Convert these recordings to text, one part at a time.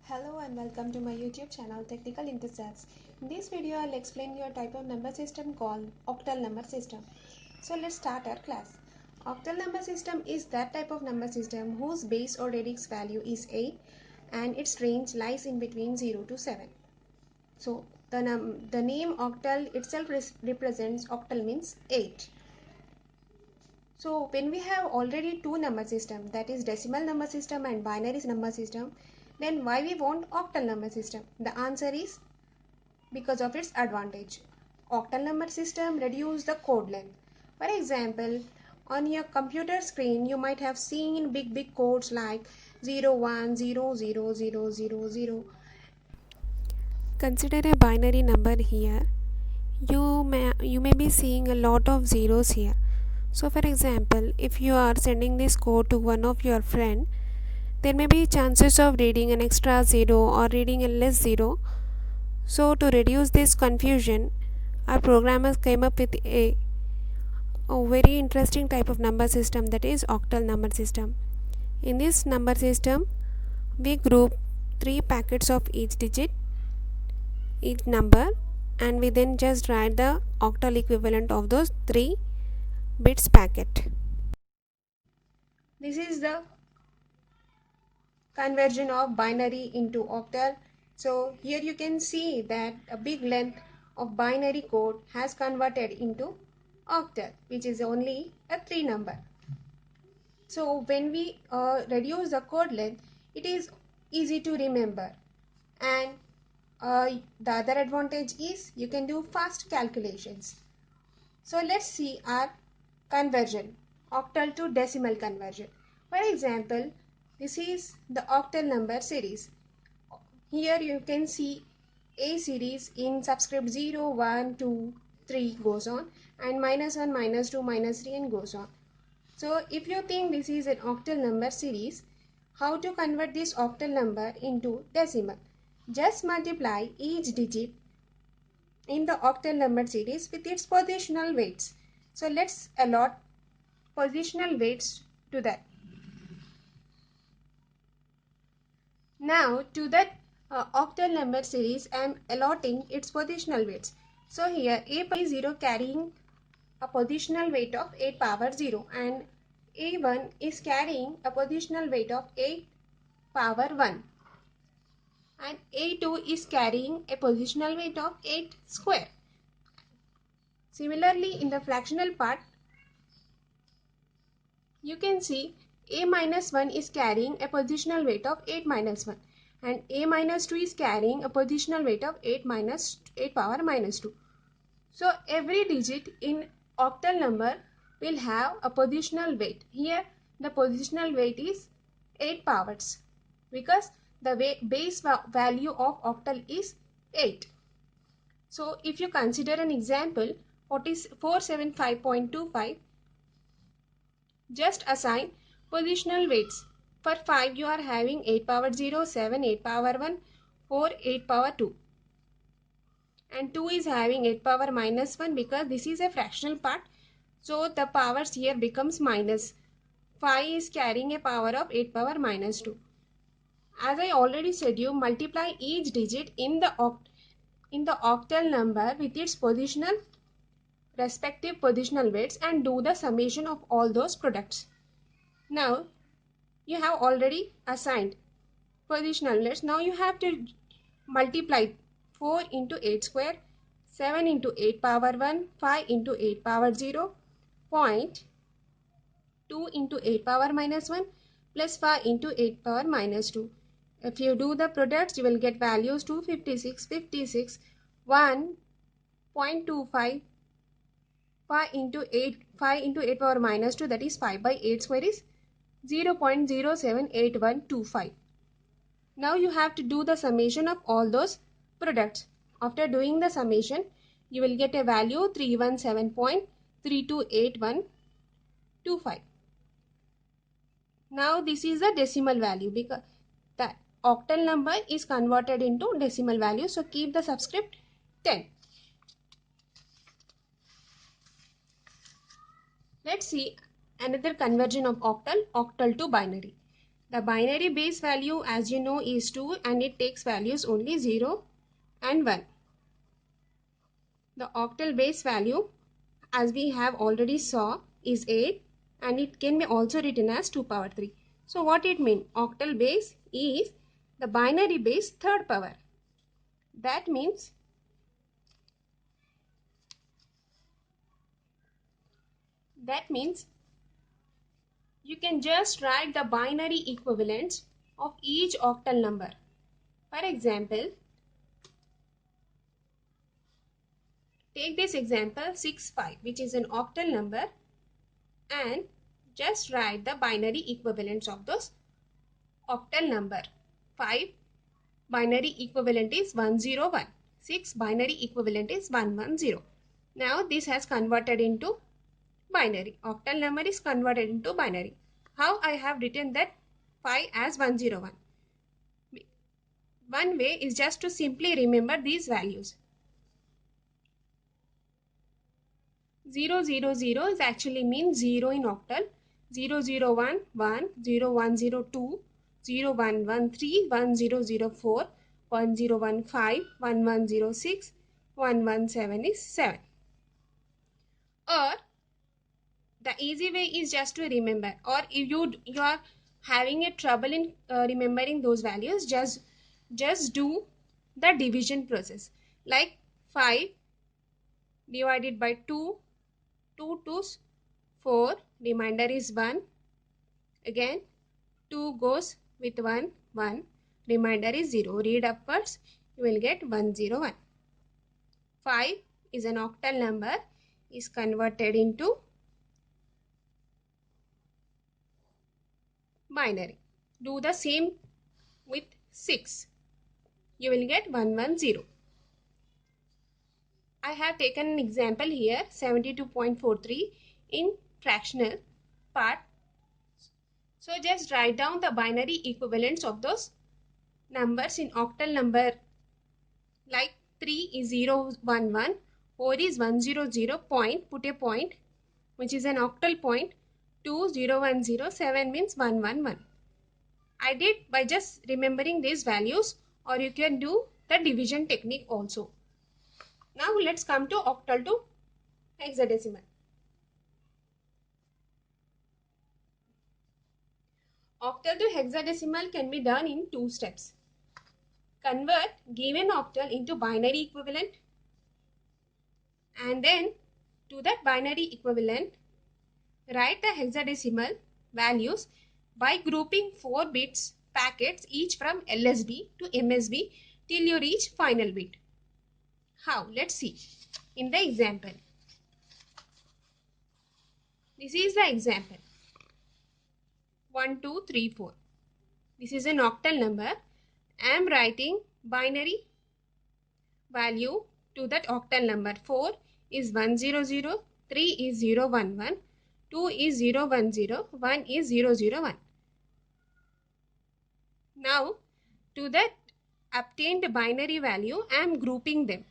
Hello and welcome to my YouTube channel Technical Intercepts. In this video I'll explain you a type of number system called octal number system. So let's start our class. Octal number system is that type of number system whose base or radix value is 8 and its range lies in between 0 to 7. So the name octal itself represents octal means 8. So when we have already two number system, that is decimal number system and binary number system, then why we want octal number system? The answer is because of its advantage. Octal number system reduce the code length. For example, on your computer screen you might have seen big codes like 01000000. Consider a binary number here. You may be seeing a lot of zeros here. So for example, if you are sending this code to one of your friend, there may be chances of reading an extra zero or reading a less zero. So to reduce this confusion, our programmers came up with a very interesting type of number system, that is octal number system. In this number system, we group 3 packets of each number, and we then just write the octal equivalent of those 3 bits packet. This is the conversion of binary into octal. So here you can see that a big length of binary code has converted into octal, which is only a 3 number. So when we reduce the code length, it is easy to remember, and the other advantage is you can do fast calculations. So let's see our conversion, octal to decimal conversion. For example, this is the octal number series. Here you can see A series in subscript 0, 1, 2, 3 goes on, and -1, -2, -3 and goes on. So if you think this is an octal number series, how to convert this octal number into decimal? Just multiply each digit in the octal number series with its positional weights. So let's allot positional weights to that. Now to that octal number series I am allotting its positional weights. So here A0 carrying a positional weight of 8 power 0 and A1 is carrying a positional weight of 8 power 1 and A2 is carrying a positional weight of 8 square. Similarly, in the fractional part, you can see A minus 1 is carrying a positional weight of 8 minus 1 and A minus 2 is carrying a positional weight of 8 power minus 2. So every digit in octal number will have a positional weight. Here the positional weight is 8 powers because the base value of octal is 8. So if you consider an example, what is 475.25, just assign positional weights. For 5 you are having 8 power 0, 7, 8 power 1, 4, 8 power 2. And 2 is having 8 power minus 1 because this is a fractional part. So the powers here becomes minus. 5 is carrying a power of 8 power minus 2. As I already said, you multiply each digit in the octal number with its respective positional weights and do the summation of all those products. Now you have already assigned positional weights. Now you have to multiply 4 into 8 square, 7 into 8 power 1, 5 into 8 power 0, 0.2 into 8 power minus 1 plus 5 into 8 power minus 2. If you do the products, you will get values 256, 56, 1.25, 5 into 8 power minus 2, that is 5 by 8 square is 0.078125. Now you have to do the summation of all those products. After doing the summation, you will get a value 317.328125. Now this is the decimal value because the octal number is converted into decimal value. So keep the subscript 10. Let's see another conversion of octal to binary. The binary base value, as you know, is 2 and it takes values only 0 and 1. The octal base value, as we have already saw, is 8 and it can be also written as 2 power 3. So what it means? Octal base is the binary base third power. That means you can just write the binary equivalents of each octal number. For example, take this example 65, which is an octal number, and just write the binary equivalents of those octal number. 5 binary equivalent is 101. 6 binary equivalent is 110. Now this has converted into binary. Octal number is converted into binary. How I have written that 5 as 101? One way is just to simply remember these values. 000 is actually means 0 in octal. 001, 1, 0102, 0113, 1004, 1015, 1106, 117 is 7. Or the easy way is just to remember, or if you are having a trouble in remembering those values, just do the division process. Like 5 divided by 2, 2 2's 4, remainder is 1. Again 2 goes with 1, 1, remainder is 0. Read upwards, you will get 101. 5 is an octal number, is converted into binary. Do the same with 6. You will get 110. I have taken an example here, 72.43 in fractional part. So just write down the binary equivalents of those numbers in octal number. Like 3 is 011, 4 is 100, point, put a point, which is an octal point. 2 010, 7 means 111. I did by just remembering these values, or you can do the division technique also. Now let's come to octal to hexadecimal. Octal to hexadecimal can be done in 2 steps. Convert given octal into binary equivalent, and then to that binary equivalent write the hexadecimal values by grouping 4 bits packets each from LSB to MSB till you reach final bit. How? Let's see in the example. This is the example 1 2 3 4. This is an octal number. I am writing binary value to that octal number. 4 is 100, 3 is 011, 2 is 010, 1 is 001. Now to that obtained binary value, I am grouping them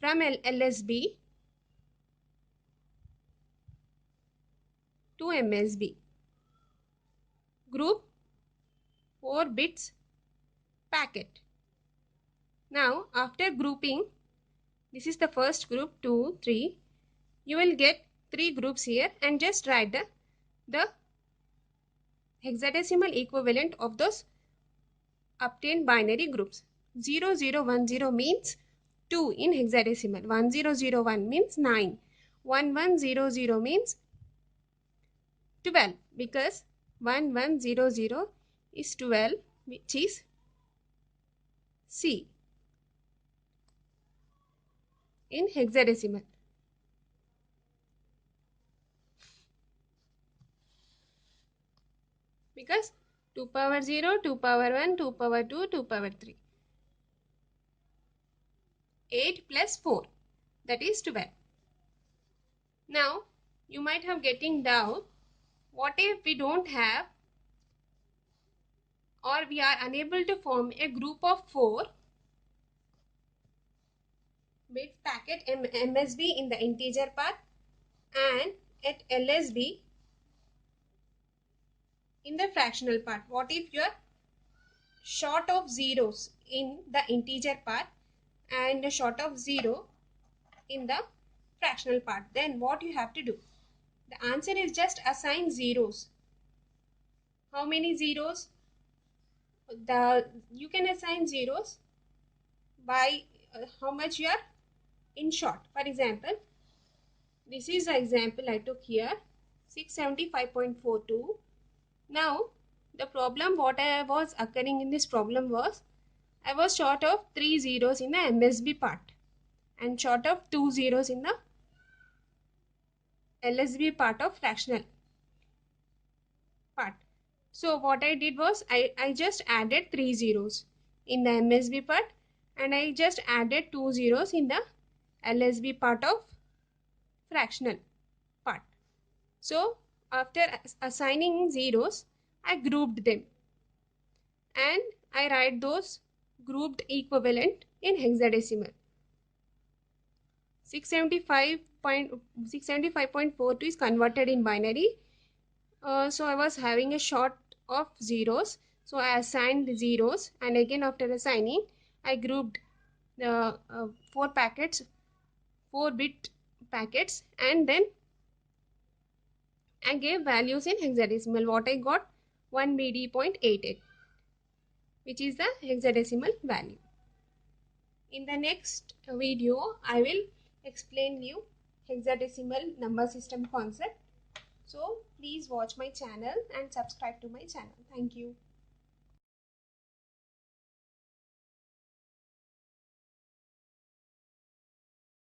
from LSB to MSB. Group 4 bits packet. Now after grouping, this is the first group 2, 3. You will get 3 groups here, and just write the hexadecimal equivalent of those obtained binary groups. 0010 means 2 in hexadecimal. 1001 means 9. 1100 means 12, because 1100 is 12, which is C in hexadecimal. Because 2 power 0, 2 power 1, 2 power 2, 2 power 3. 8 plus 4, that is 12. Now you might have getting doubt, what if we don't have, or we are unable to form a group of 4 bits packet MSB in the integer part, and at LSB in the fractional part. What if you are short of zeros in the integer part and short of 0 in the fractional part? Then what you have to do? The answer is just assign zeros. How many zeros? You can assign zeros by how much you are in short. For example, this is the example I took here, 675.42. Now the problem what I was occurring in this problem was I was short of 3 zeros in the MSB part and short of 2 zeros in the LSB part of fractional part. So what I did was I just added 3 zeros in the MSB part and I just added 2 zeros in the LSB part of fractional part. So after assigning zeros, I grouped them and I write those grouped equivalent in hexadecimal. 675.42 is converted in binary. So I was having a short of zeros, so I assigned the zeros, and again after assigning I grouped the 4-bit packets, and then I gave values in hexadecimal. What I got? 1BD.88, which is the hexadecimal value. In the next video I will explain you hexadecimal number system concept. So please watch my channel and subscribe to my channel. Thank you.